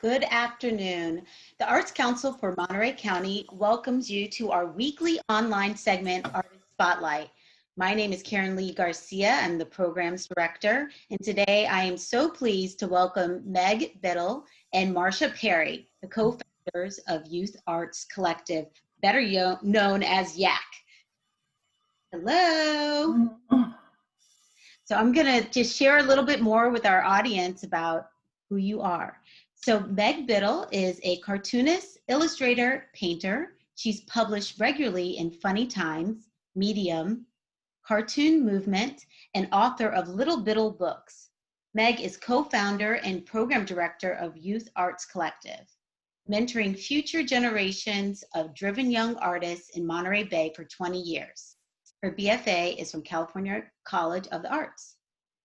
Good afternoon. The Arts Council for Monterey County welcomes you to our weekly online segment, Artist Spotlight. My name is Karen Lee Garcia. I'm the programs director, and today I am so pleased to welcome Meg Biddle and Marcia Perry, the co-founders of Youth Arts Collective, better known as YAC. Hello. So I'm going to just share a little bit more with our audience about who you are. So Meg Biddle is a cartoonist, illustrator, painter. She's published regularly in Funny Times, Medium, Cartoon Movement, and author of Little Biddle books. Meg is co-founder and program director of Youth Arts Collective, mentoring future generations of driven young artists in Monterey Bay for 20 years. Her BFA is from California College of the Arts.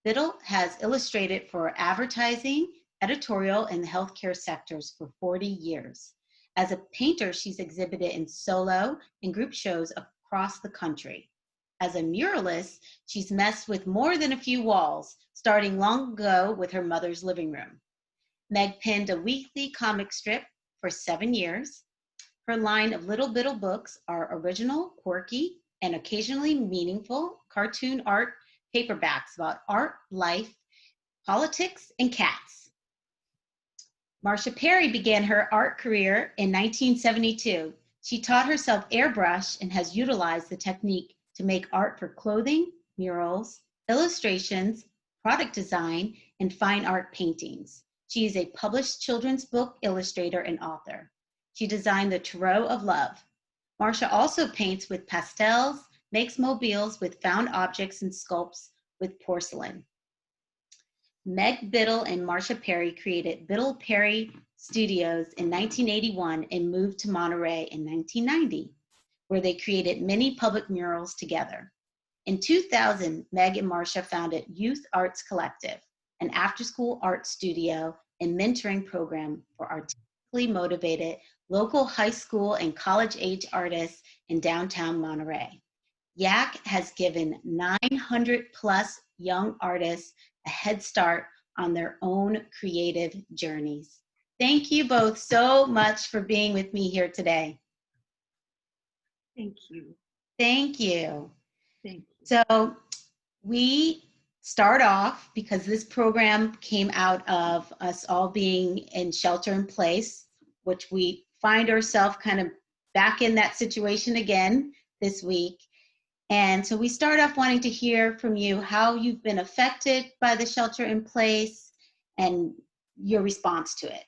Biddle has illustrated for advertising, editorial, and the healthcare sectors for 40 years. As a painter, she's exhibited in solo and group shows across the country. As a muralist, she's messed with more than a few walls, starting long ago with her mother's living room. Meg penned a weekly comic strip for 7 years. Her line of Little Biddle books are original, quirky, and occasionally meaningful cartoon art paperbacks about art, life, politics, and cats. Marcia Perry began her art career in 1972. She taught herself airbrush and has utilized the technique to make art for clothing, murals, illustrations, product design, and fine art paintings. She is a published children's book illustrator and author. She designed the Tarot of Love. Marsha also paints with pastels, makes mobiles with found objects, and sculpts with porcelain. Meg Biddle and Marcia Perry created Biddle Perry Studios in 1981 and moved to Monterey in 1990, where they created many public murals together. In 2000, Meg and Marcia founded Youth Arts Collective, an after-school art studio and mentoring program for artistically motivated local high school and college-age artists in downtown Monterey. YAC has given 900 plus young artists a head start on their own creative journeys. Thank you both so much for being with me here today. Thank you. Thank you. Thank you. So we start off, because this program came out of us all being in shelter in place, which we find ourselves kind of back in that situation again this week. And so we start off wanting to hear from you how you've been affected by the shelter in place and your response to it.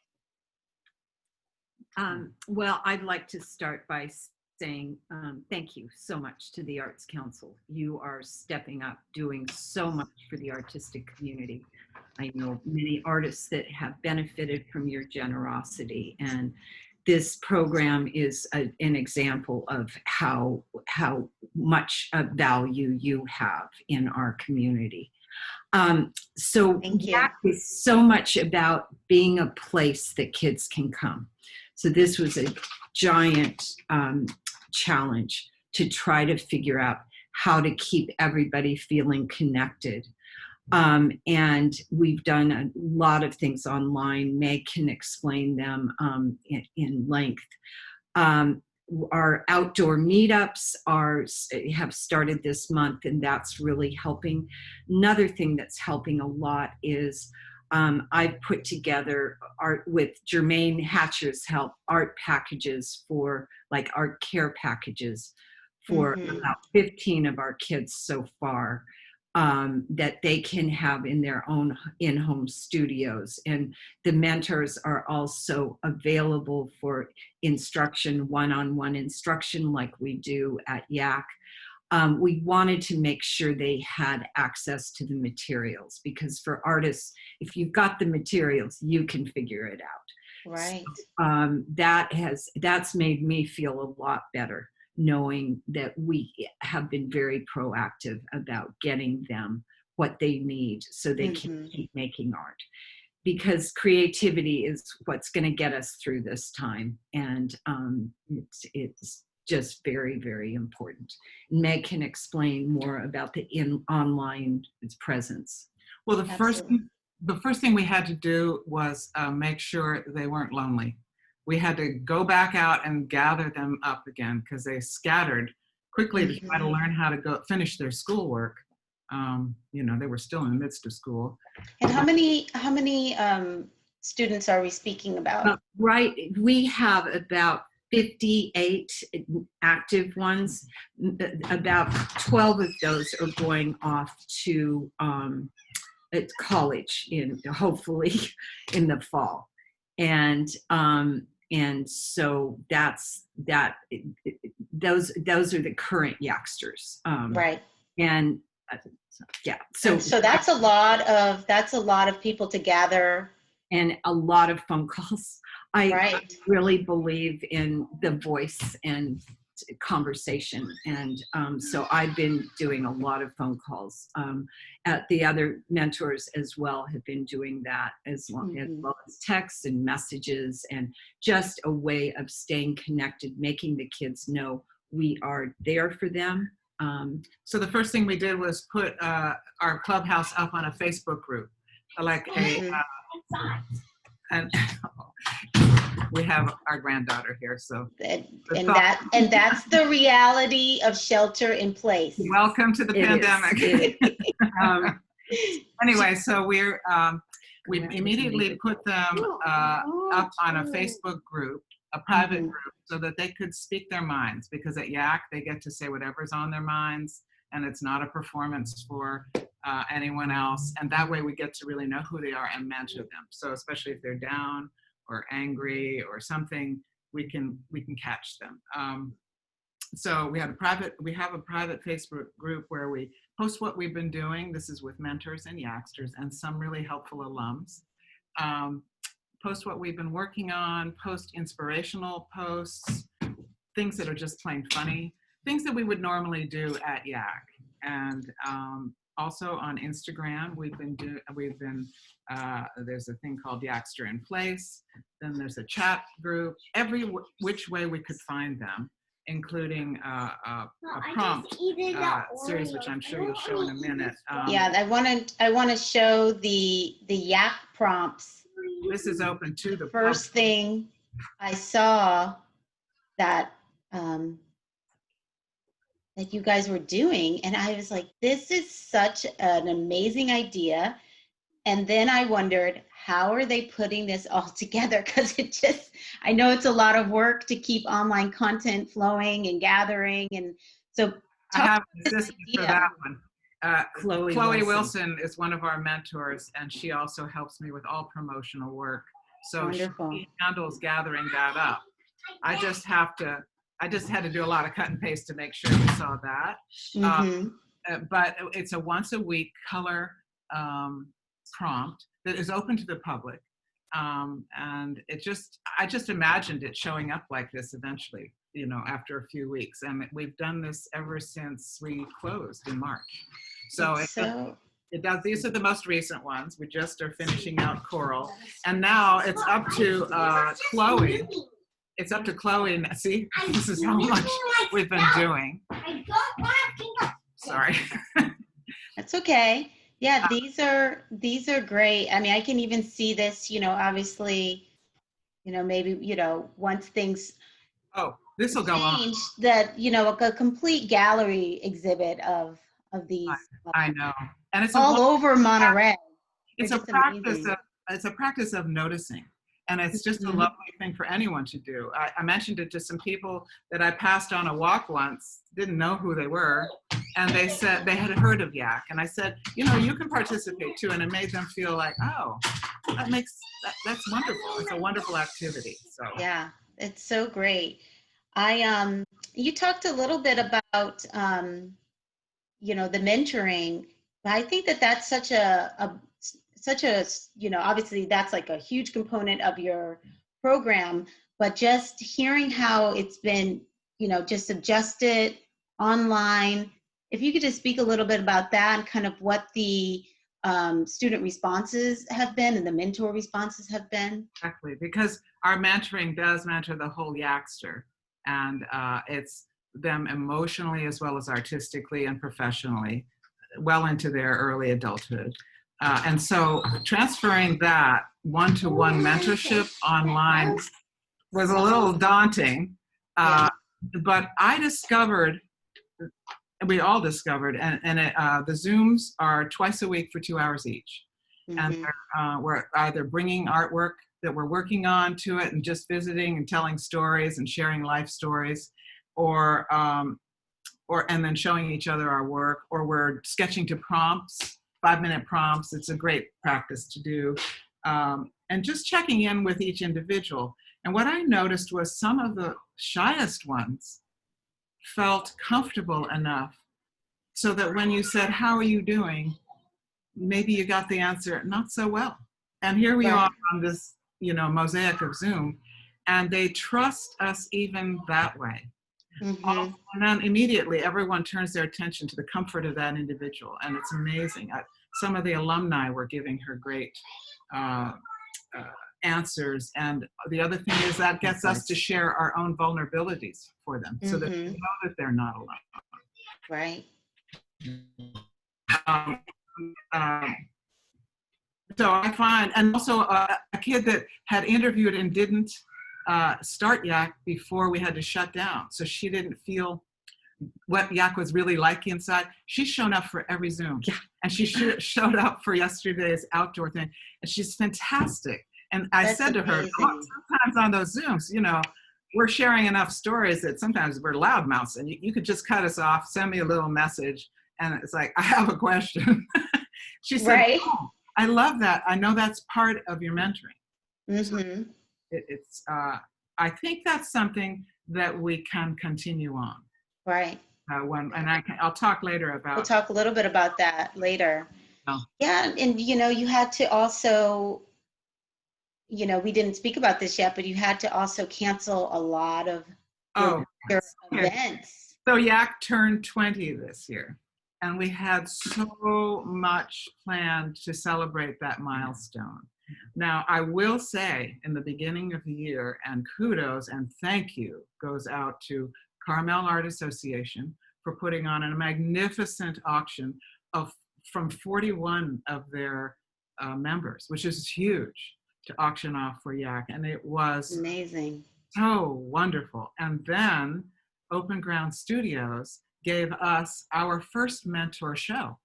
Well, I'd like to start by saying thank you so much to the Arts Council. You are stepping up, doing so much for the artistic community. I know many artists that have benefited from your generosity, and this program is an example of how much value you have in our community. So YAC is so much about being a place that kids can come. So this was a giant challenge to try to figure out how to keep everybody feeling connected. And we've done a lot of things online. Meg can explain them in length. Our outdoor meetups have started this month, and that's really helping. Another thing that's helping a lot is I've put together with Jermaine Hatcher's help, art packages for like art care packages for about 15 of our kids so far. That they can have in their own in-home studios. And the mentors are also available for instruction, one-on-one instruction like we do at YAC. We wanted to make sure they had access to the materials, because for artists, if you've got the materials, you can figure it out. Right. So, that's made me feel a lot better, knowing that we have been very proactive about getting them what they need so they can keep making art. Because creativity is what's going to get us through this time. And it's just very, very important. Meg can explain more about the online presence. Well, the first the first thing we had to do was make sure they weren't lonely. We had to go back out and gather them up again because they scattered quickly to try to learn how to go finish their schoolwork. You know, they were still in the midst of school. And how many students are we speaking about? Right, we have about 58 active ones. About 12 of those are going off to at college hopefully in the fall, and so those are the current Yaksters, Right. and yeah, so that's a lot of people to gather, and a lot of phone calls. I right. really believe in the voice and conversation, and so I've been doing a lot of phone calls. At the other mentors as well have been doing that as well as texts and messages, and just a way of staying connected, making the kids know we are there for them. So the first thing we did was put our clubhouse up on a Facebook group, like and we have our granddaughter here, so and that's the reality of shelter in place. Welcome to the pandemic. Anyway, so we immediately put them up on a Facebook group, a private group, so that they could speak their minds, because at YAC they get to say whatever's on their minds, and it's not a performance for anyone else, and that way we get to really know who they are and mentor them. So especially if they're down or angry or something, we can catch them. So we have a private Facebook group where we post what we've been doing. This is with mentors and Yaksters and some really helpful alums. Post what we've been working on, post inspirational posts, things that are just plain funny, things that we would normally do at YAC. And also on Instagram, there's a thing called Yakster in Place. Then there's a chat group, every which way we could find them, including a prompt series, which I'm sure you'll show in a minute. Yeah, I want to show the YAC prompts. This is open to the first thing I saw that that you guys were doing, and I was like, this is such an amazing idea. And then I wondered, how are they putting this all together? Because I know it's a lot of work to keep online content flowing and gathering. And so I have an assistant for that one. Chloe Wilson is one of our mentors, and she also helps me with all promotional work. So wonderful. She handles gathering that up. I just had to do a lot of cut and paste to make sure we saw that. But it's a once a week color prompt that is open to the public. And I just imagined it showing up like this eventually, after a few weeks. And we've done this ever since we closed in March. So it does. These are the most recent ones. We just are finishing out Coral. And now it's up to Chloe. It's up to Chloe. And see, this is how much we've been doing. Sorry. That's okay. Yeah, these are great. I mean, I can even see this, obviously, maybe, once things this will go on. That, a complete gallery exhibit of these. I know. And it's all over Monterey. It's a practice of noticing. And it's just a lovely thing for anyone to do. I mentioned it to some people that I passed on a walk once, didn't know who they were, and they said they had heard of YAC. And I said, you can participate too. And it made them feel like, oh, that's wonderful. It's a wonderful activity. So yeah, it's so great. You talked a little bit about, the mentoring, but I think that's such a obviously that's like a huge component of your program, but just hearing how it's been, just adjusted online. If you could just speak a little bit about that and kind of what the student responses have been and the mentor responses have been. Exactly, because our mentoring does mentor the whole Yakster, and it's them emotionally as well as artistically and professionally, well into their early adulthood. And so transferring that one-to-one mentorship online was a little daunting. But I discovered, we all discovered, and the Zooms are twice a week for 2 hours each. And we're either bringing artwork that we're working on to it and just visiting and telling stories and sharing life stories, or and then showing each other our work, or we're sketching to prompts, 5-minute prompts. It's a great practice to do. And just checking in with each individual. And what I noticed was some of the shyest ones felt comfortable enough so that when you said, "How are you doing?" maybe you got the answer, "Not so well." And here we are on this, mosaic of Zoom, and they trust us even that way. And then immediately everyone turns their attention to the comfort of that individual, and it's amazing. Some of the alumni were giving her great answers, and the other thing is that gets us to share our own vulnerabilities for them, so that they know that they're not alone. Right. So I find, and also a kid that had interviewed and didn't start Yak before we had to shut down, so she didn't feel what Yak was really like inside. She's shown up for every Zoom, and she showed up for yesterday's outdoor thing, and she's fantastic. And I said to her, sometimes on those Zooms, we're sharing enough stories that sometimes we're loudmouths, and you could just cut us off, send me a little message, and it's like, "I have a question." She said, "Oh, I love that. I know that's part of your mentoring." So I think that's something that we can continue on. Right. I'll talk later about. We'll talk a little bit about that later. Oh. Yeah, and you had to also, we didn't speak about this yet, but you had to also cancel a lot of your events. So Yak turned 20 this year, and we had so much planned to celebrate that milestone. Now, I will say in the beginning of the year, and kudos and thank you goes out to Carmel Art Association for putting on a magnificent auction from 41 of their members, which is huge, to auction off for Yak, and it was amazing, so wonderful. And then Open Ground Studios gave us our first mentor show.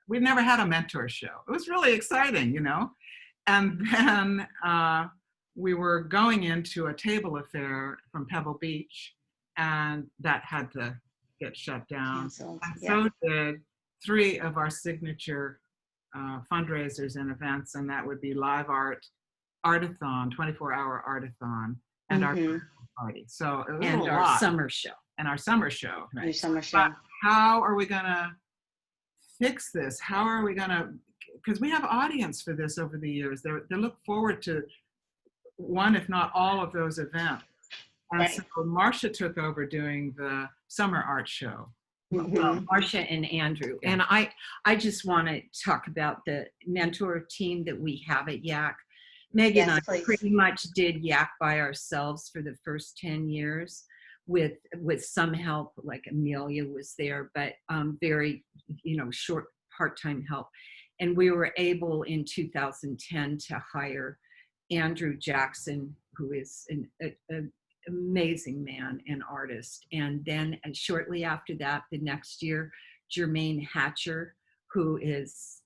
We'd never had a mentor show. It was really exciting, And then we were going into a table affair from Pebble Beach, and that had to get shut down. Canceled. And so did 3 of our signature fundraisers and events, and that would be Live Art, Artathon, 24-hour Artathon, and our party. So it was and a our lot. summer show. And our summer show. Right. Your summer show. But how are we going to fix this? How are we going to, because we have audience for this over the years. They look forward to one, if not all, of those events. And so Marcia took over doing the summer art show. Well, Marcia and Andrew. And I just want to talk about the mentor team that we have at Yak. Meg and I pretty much did Yak by ourselves for the first 10 years with some help, like Amelia was there, but very, short part-time help. And we were able in 2010 to hire Andrew Jackson, who is an amazing man and artist. And then shortly after that, the next year, Jermaine Hatcher, who is,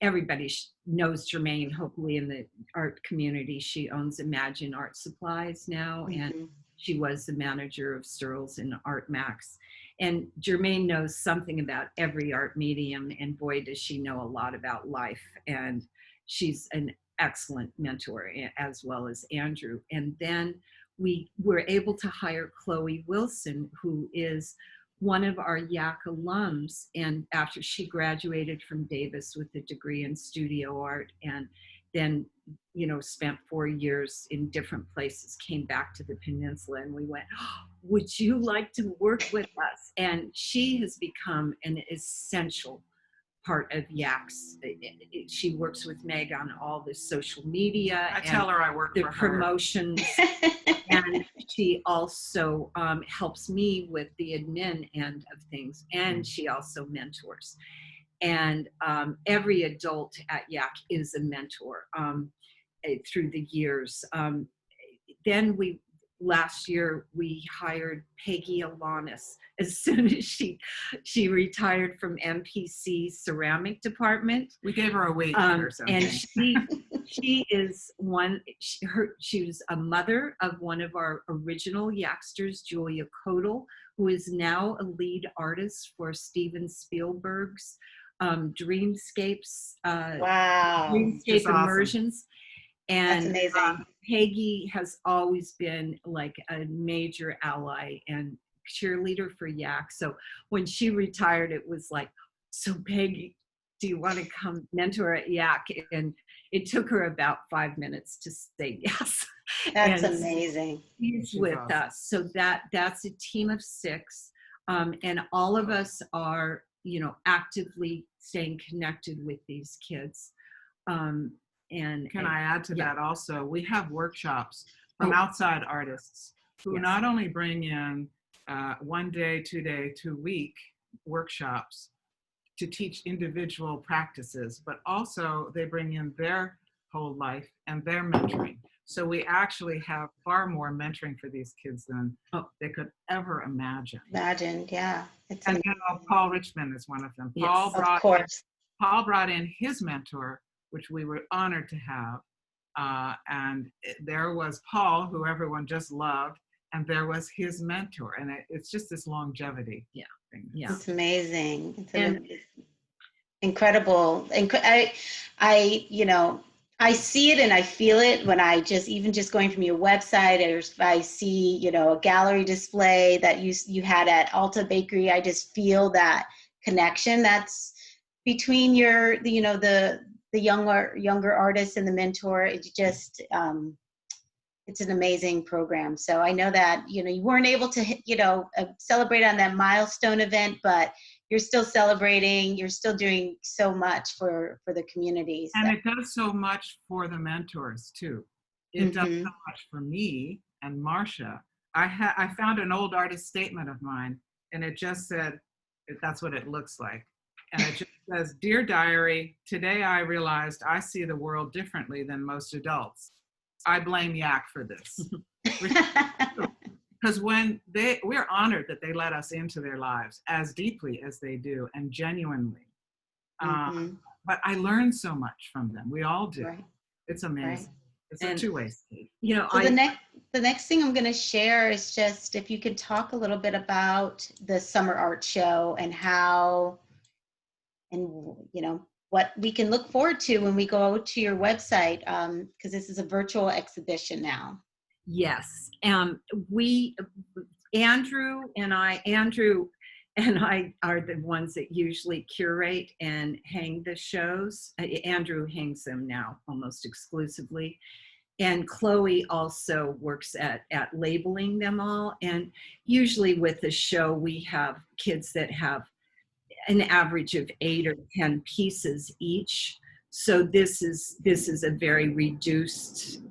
everybody knows Jermaine, hopefully in the art community. She owns Imagine Art Supplies now, and she was the manager of Searles and Art Max. And Jermaine knows something about every art medium, and boy, does she know a lot about life. And she's an excellent mentor, as well as Andrew. And then we were able to hire Chloe Wilson, who is one of our Yak alums. And after she graduated from Davis with a degree in studio art, and then, spent 4 years in different places, came back to the peninsula, and we went, "Oh, would you like to work with us?" And she has become an essential part of Yak's. She works with Meg on all the social media. I tell her I work the for her. Promotions. And she also helps me with the admin end of things, and she also mentors. And every adult at YAC is a mentor through the years. Then last year we hired Peggy Alanis as soon as she retired from MPC ceramic department. We gave her a wage or something. And she is she was a mother of one of our original Yaxters, Julia Kodal, who is now a lead artist for Steven Spielberg's Dreamscapes. Wow. Dreamscape Awesome. Immersions. And That's amazing. Peggy has always been like a major ally and cheerleader for YAC. So when she retired, it was like, so Peggy, do you want to come mentor at YAC? And it took her about 5 minutes to say yes. That's And amazing. She's with awesome. us. So that's a team of 6. And all of us are, actively staying connected with these kids. And Can I add to yeah. that also? We have workshops from outside artists who Yes. not only bring in 1 day, 2 day, 2 week workshops to teach individual practices, but also they bring in their whole life and their mentoring. So we actually have far more mentoring for these kids than they could ever imagine. Yeah. It's And amazing. Paul Richmond is one of them. Yes. Of course. Paul brought in his mentor, which we were honored to have. And there was Paul, who everyone just loved, and there was his mentor. And it's just this longevity. Yeah. Thing. Yeah. It's amazing. It's And- incredible. And I see it and I feel it when I even just going from your website, or if I see, a gallery display that you had at Alta Bakery. I just feel that connection that's between the younger artists and the mentor. It's just, it's an amazing program. So I know that, you weren't able to, celebrate on that milestone event, but you're still celebrating, you're still doing so much for the community. So. And it does so much for the mentors too. It does so much for me and Marsha. I found an old artist statement of mine, and it just said, that's what it looks like. And it just says, "Dear Diary, today I realized I see the world differently than most adults. I blame YAC for this." Because we're honored that they let us into their lives as deeply as they do and genuinely. But I learned so much from them. We all do. Right. It's amazing. Right. It's a two-way street. So the next thing I'm going to share is just if you could talk a little bit about the summer art show and how, and what we can look forward to when we go to your website, because this is a virtual exhibition now. Yes. Andrew and I are the ones that usually curate and hang the shows. Andrew hangs them now almost exclusively. And Chloe also works at labeling them all. And usually with the show, we have kids that have an average of 8 or 10 pieces each. So this is a very reduced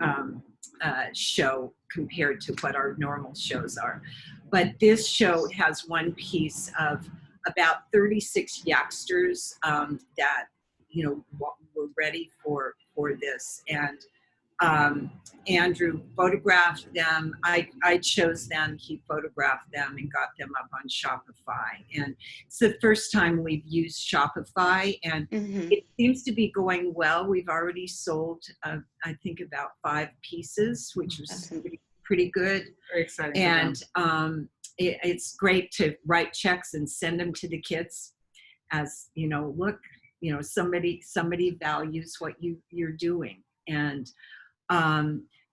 show compared to what our normal shows are. But this show has one piece of about 36 Yaxters that were ready for this. And Andrew photographed them. I chose them. He photographed them and got them up on Shopify. And it's the first time we've used Shopify, and it seems to be going well. We've already sold, I think, about 5 pieces, which was pretty good. Very exciting. And it's great to write checks and send them to the kids as, look, somebody values what you're doing. And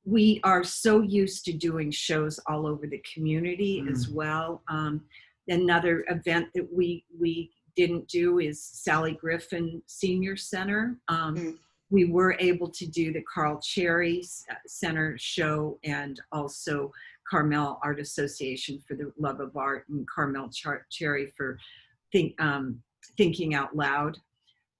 we are so used to doing shows all over the community as well. Another event that we didn't do is Sally Griffin Senior Center. We were able to do the Carl Cherry Center show, and also Carmel Art Association for the Love of Art, and Carmel Cherry for Thinking Out Loud.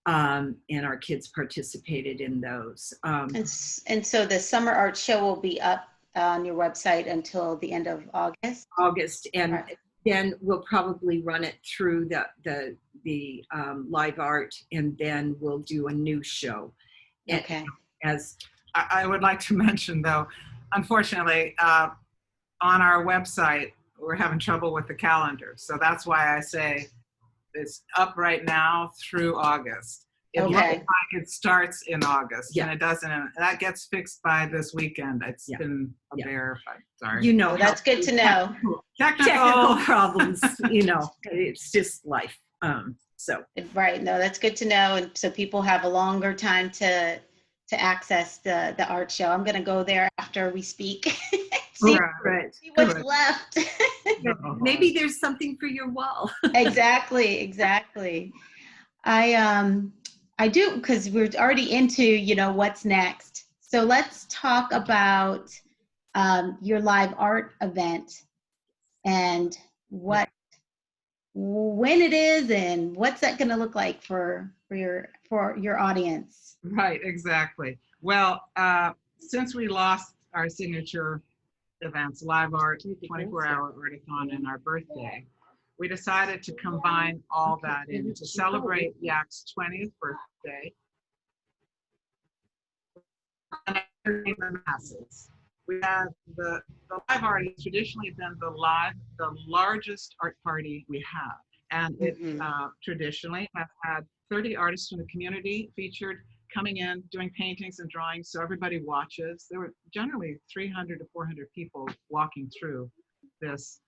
And our kids participated in those. And so the summer art show will be up on your website until the end of August? And then we'll probably run it through the live art, and then we'll do a new show. Okay. As I would like to mention, though, unfortunately, on our website, we're having trouble with the calendar. So that's why I say it's up right now through August. It looks Okay. like it starts in August, Yeah. and it doesn't. And that gets fixed by this weekend. It's Yeah. been a Yeah. bear fight. Sorry. you know, Well, that's good to know. technical problems. You know, it's just life. So Right. No, that's good to know. And so people have a longer time to access the art show. I'm going to go there after we speak. see, right. see what's Good. left. Maybe there's something for your wall. Exactly. I do, because we're already into, what's next. So let's talk about your live art event and when it is and what's that going to look like for your audience. Right, exactly. Well, since we lost our signature events, live art, 24-hour artathon, and our birthday, we decided to combine all that in to celebrate Yak's 20th birthday and entertain the masses. We have the live art has traditionally been the largest art party we have. And it traditionally has had 30 artists from the community featured, coming in, doing paintings and drawings, so everybody watches. There were generally 300 to 400 people walking through this,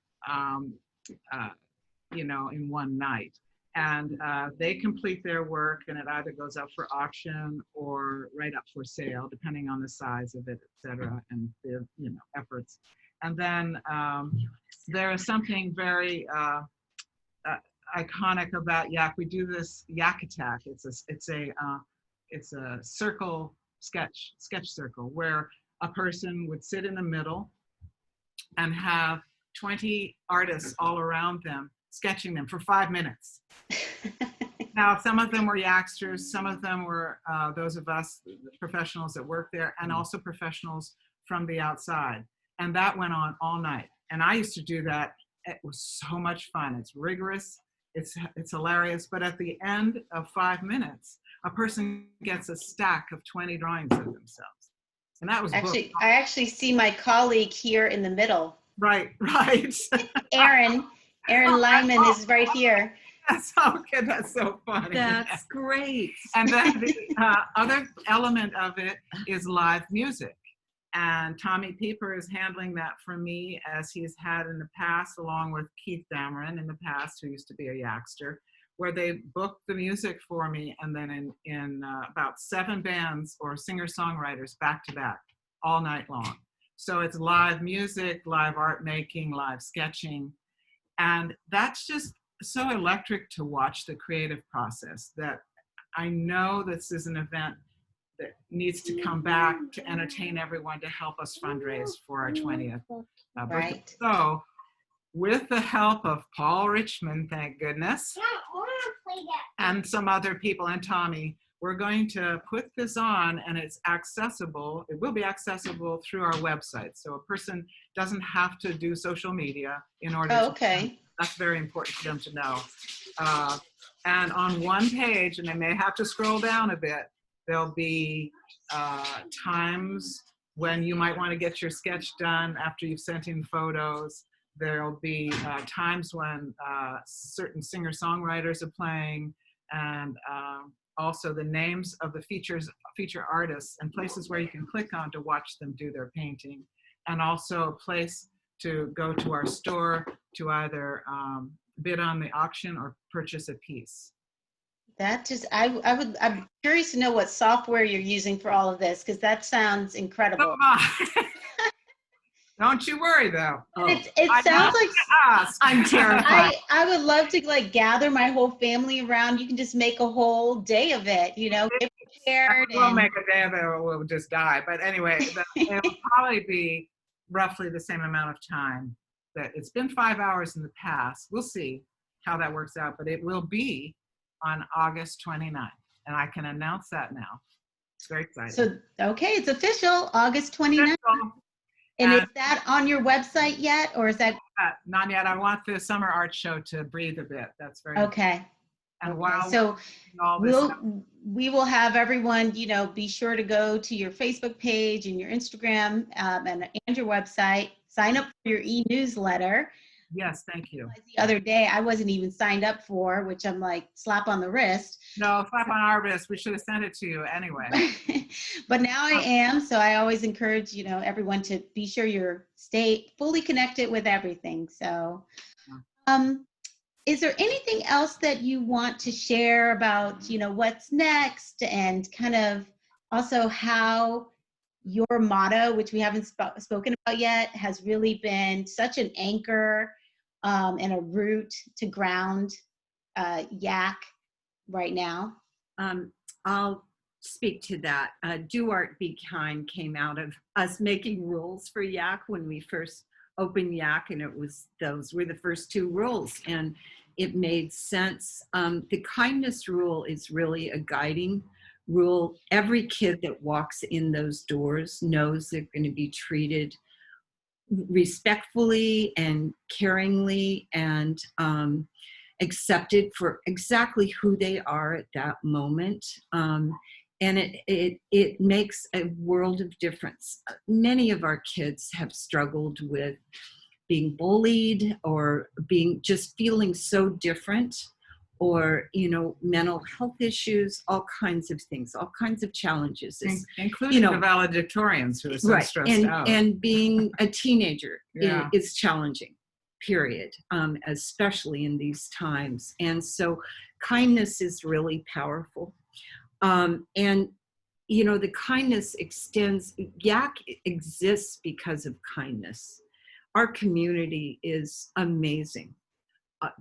in one night. And they complete their work, and it either goes up for auction or right up for sale, depending on the size of it, et cetera, and the efforts. And then there is something very iconic about Yak. We do this Yak Attack. It's a circle sketch circle where a person would sit in the middle and have 20 artists all around them sketching them for 5 minutes. Now, some of them were Yaksters, some of them were those of us professionals that work there, and also professionals from the outside. And that went on all night. And I used to do that. It was so much fun. It's rigorous. It's hilarious. But at the end of 5 minutes, a person gets a stack of 20 drawings of themselves. And that was I actually see my colleague here in the middle. Right. Aaron Lyman is right here. That's okay. That's so funny. That's great. And then the other element of it is live music. And Tommy Pieper is handling that for me, as he's had in the past, along with Keith Dameron in the past, who used to be a Yakster, where they booked the music for me, and then in about 7 bands or singer-songwriters back to back all night long. So it's live music, live art making, live sketching. And that's just so electric to watch the creative process, that I know this is an event that needs to come back to entertain everyone, to help us fundraise for our 20th birthday. Right. So with the help of Paul Richmond, thank goodness, and some other people, and Tommy, we're going to put this on, and it's accessible. It will be accessible through our website. So a person doesn't have to do social media in order to. Okay. That's very important for them to know. And on one page, and they may have to scroll down a bit, there'll be times when you might want to get your sketch done after you've sent in photos. There'll be times when certain singer-songwriters are playing, and also the names of the feature artists, and places where you can click on to watch them do their painting, and also a place to go to our store to either bid on the auction or purchase a piece. That just, I'm curious to know what software you're using for all of this, because that sounds incredible. Don't you worry, though. It sounds like I'm terrified. I would love to gather my whole family around. You can just make a whole day of it, get prepared. We'll make a day of it, or we'll just die. But anyway, it'll probably be roughly the same amount of time. That it's been 5 hours in the past. We'll see how that works out, but it will be on August 29th, and I can announce that now. It's very exciting. So, okay, it's official, August 29th. And is that on your website yet, or is that? Not yet. I want the summer art show to breathe a bit. That's very okay. And Okay, while so we're doing all this, we will have everyone, be sure to go to your Facebook page and your Instagram and your website. Sign up for your e-newsletter. yes, thank you. The other day, I wasn't even signed up for, which I'm like, slap on the wrist. No, slap on our wrist. We should have sent it to you anyway. But now I am, so I always encourage, everyone to be sure stay fully connected with everything. So, is there anything else that you want to share about, what's next, and kind of also how your motto, which we haven't spoken about yet, has really been such an anchor and a root to ground YAC right now? I'll speak to that. Do Art, Be Kind came out of us making rules for YAC when we first opened YAC, and those were the first 2 rules, and it made sense. The kindness rule is really a guiding rule. Every kid that walks in those doors knows they're going to be treated respectfully and caringly and accepted for exactly who they are at that moment. And it makes a world of difference. Many of our kids have struggled with being bullied or just feeling so different, or mental health issues, all kinds of things, all kinds of challenges, including the valedictorians who are so stressed out. And being a teenager Yeah. is challenging, period, especially in these times. And so kindness is really powerful. And the kindness extends. YAC exists because of kindness. Our community is amazing.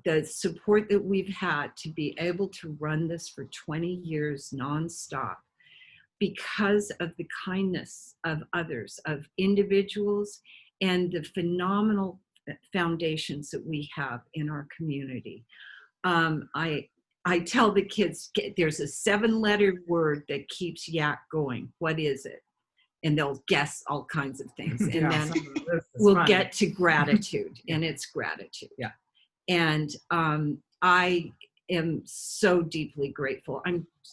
The support that we've had to be able to run this for 20 years nonstop, because of the kindness of others, of individuals, and the phenomenal foundations that we have in our community. I tell the kids, there's a 7-letter word that keeps YAC going. What is it? And they'll guess all kinds of things. And then we'll get to gratitude, and it's gratitude. Yeah. And I am so deeply grateful.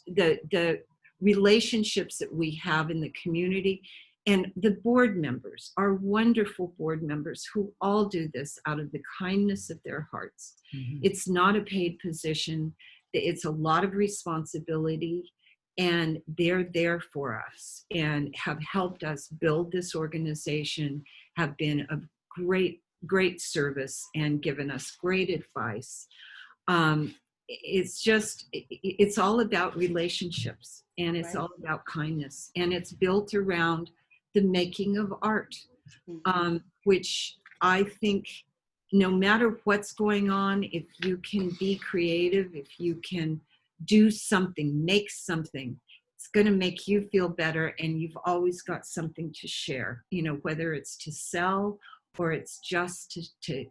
The relationships that we have in the community, and the board members, our wonderful board members who all do this out of the kindness of their hearts. Mm-hmm. It's not a paid position. It's a lot of responsibility, and they're there for us and have helped us build this organization, have been of great service and given us great advice. It's all about relationships, and it's all about kindness, and it's built around the making of art, which I think no matter what's going on, if you can be creative, if you can do something, make something, it's going to make you feel better, and you've always got something to share, whether it's to sell or it's just to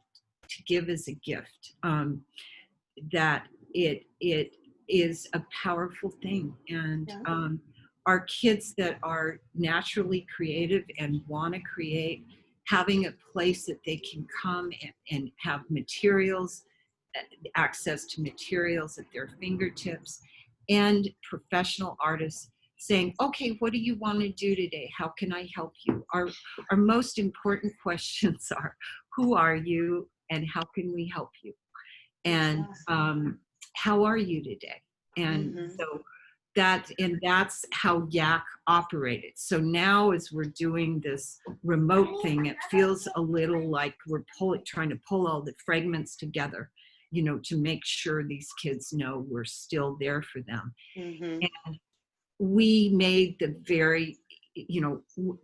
give as a gift. That it is a powerful thing. And our kids that are naturally creative and want to create, having a place that they can come and have materials, access to materials at their fingertips, and professional artists saying, okay, what do you want to do today? How can I help you? Our most important questions are, who are you and how can we help you? And how are you today? And so that's how YAC operated. So now as we're doing this remote thing, it feels a little like we're trying to pull all the fragments together, to make sure these kids know we're still there for them. And we made the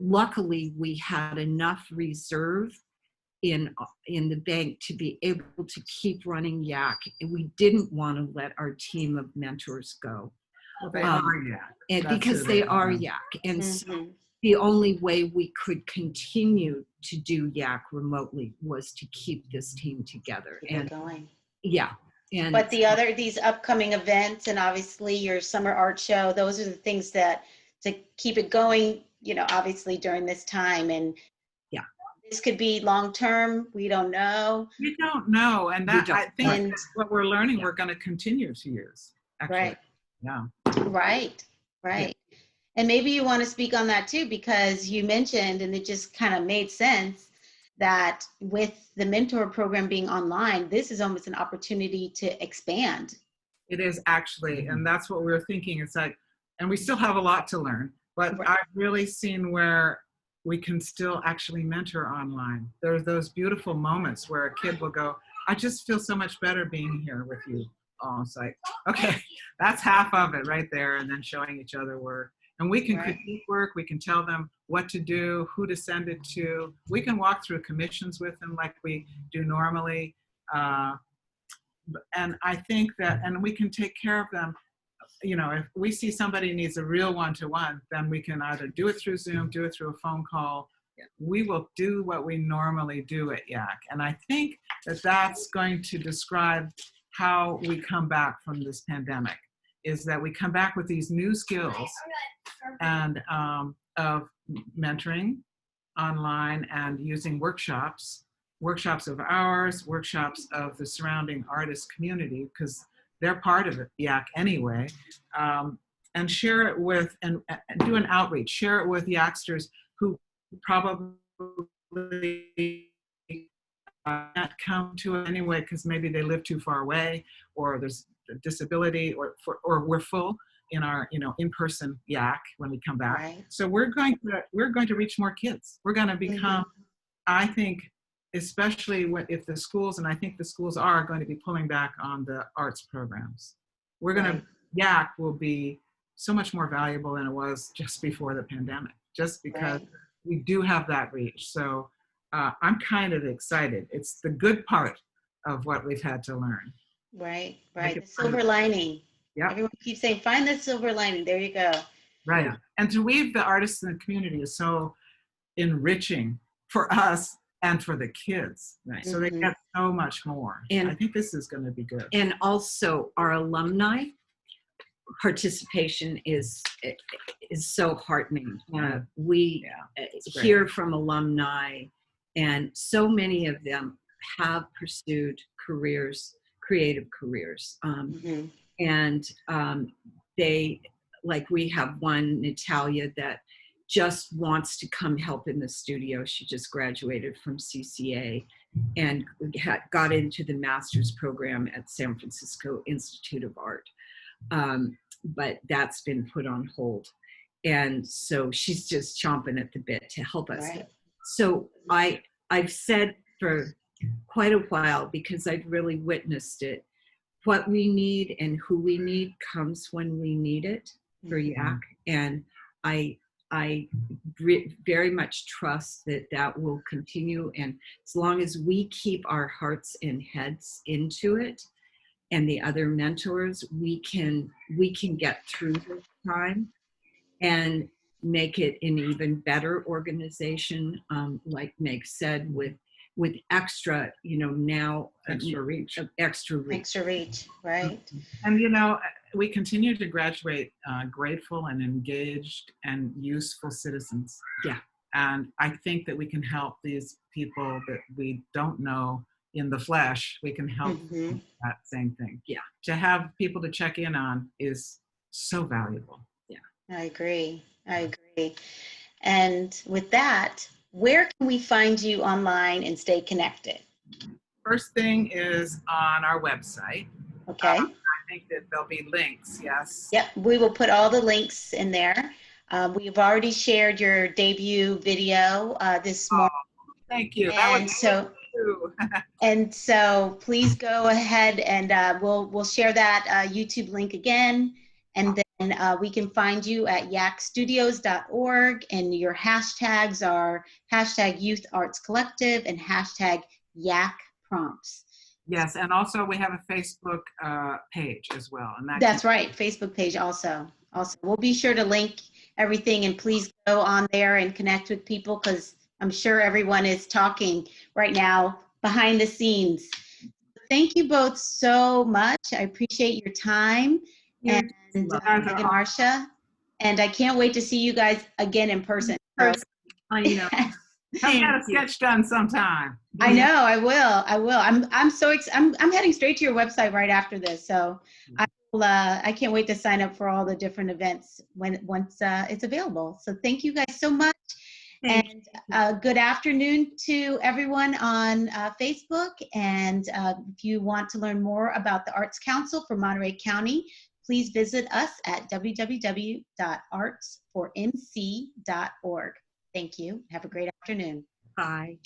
luckily we had enough reserve in the bank to be able to keep running YAC, and we didn't want to let our team of mentors go. Well, they are YAC. And because they are YAC. And so the only way we could continue to do YAC remotely was to keep this team together. Keep going. Yeah. And but these upcoming events, and obviously your summer art show, those are the things that to keep it going, obviously during this time. And this could be long-term. We don't know. We don't know. And that, I think And what we're learning, we're going to continue to use, actually. right, Yeah. right. And maybe you want to speak on that too, because you mentioned, and it just kind of made sense, that with the mentor program being online, this is almost an opportunity to expand. It is actually, and that's what we were thinking. It's like, and we still have a lot to learn, but Right. I've really seen where we can still actually mentor online. There's those beautiful moments where a kid will go, I just feel so much better being here with you. Oh, it's like, okay, that's half of it right there. And then showing each other work. And we can critique work. We can tell them what to do, who to send it to. We can walk through commissions with them like we do normally. And I think that, and we can take care of them. You know, if we see somebody needs a real one-to-one, then we can either do it through Zoom, do it through a phone call. We will do what we normally do at YAC. And I think that that's going to describe how we come back from this pandemic, is that we come back with these new skills and of mentoring online and using workshops of ours, workshops of the surrounding artist community, because they're part of it, YAC anyway, and share it with, and do an outreach, share it with YACsters who probably can't come to it anyway because maybe they live too far away, or there's a disability, or we're full in our, you know, in-person YAC when we come back. Right. So we're going to reach more kids. We're going to become, I think, especially if the schools, and I think the schools are going to be pulling back on the arts programs. We're going to, YAC will be so much more valuable than it was just before the pandemic, just because we do have that reach. So I'm kind of excited. It's the good part of what we've had to learn. Right. The silver lining. Yeah. Everyone keeps saying, find the silver lining. There you go. Right. And to weave the artists in the community is so enriching for us and for the kids. Right. So they get so much more. And I think this is going to be good. And also our alumni participation is so heartening. We hear from alumni, and so many of them have pursued creative careers. And they, like, we have one, Natalia, that just wants to come help in the studio. She just graduated from CCA and got into the master's program at San Francisco Institute of Art. But that's been put on hold. And so she's just chomping at the bit to help us. Right. So I've said for quite a while, because I've really witnessed it, what we need and who we need comes when we need it for YAC. And I very much trust that will continue. And as long as we keep our hearts and heads into it, and the other mentors, we can get through this time and make it an even better organization, like Meg said, with extra, now Extra reach. Extra reach, right. And we continue to graduate grateful and engaged and useful citizens. Yeah. And I think that we can help these people that we don't know in the flesh. We can help them that same thing. Yeah. To have people to check in on is so valuable. Yeah. I agree. And with that, where can we find you online and stay connected? First thing is on our website. Okay. I think that there'll be links, yes. Yep, we will put all the links in there. We've already shared your debut video this morning. Thank you. And so please go ahead and we'll share that YouTube link again. And then we can find you at yacstudios.org, and your hashtags are #YouthArtsCollective and #YACPrompts. Yes, and also we have a Facebook page as well. And that's right, Facebook page also. We'll be sure to link everything, and please go on there and connect with people, because I'm sure everyone is talking right now behind the scenes. Thank you both so much. I appreciate your time. And Marsha, and I can't wait to see you guys again in person. I know. Come get a Thank you. sketch done sometime. I know, I will. I'm so I'm heading straight to your website right after this. So I can't wait to sign up for all the different events once it's available. So thank you guys so much. Thank And good afternoon to everyone on Facebook. And if you want to learn more about the Arts Council for Monterey County, please visit us at www.artsformc.org. Thank you. Have a great afternoon. Bye.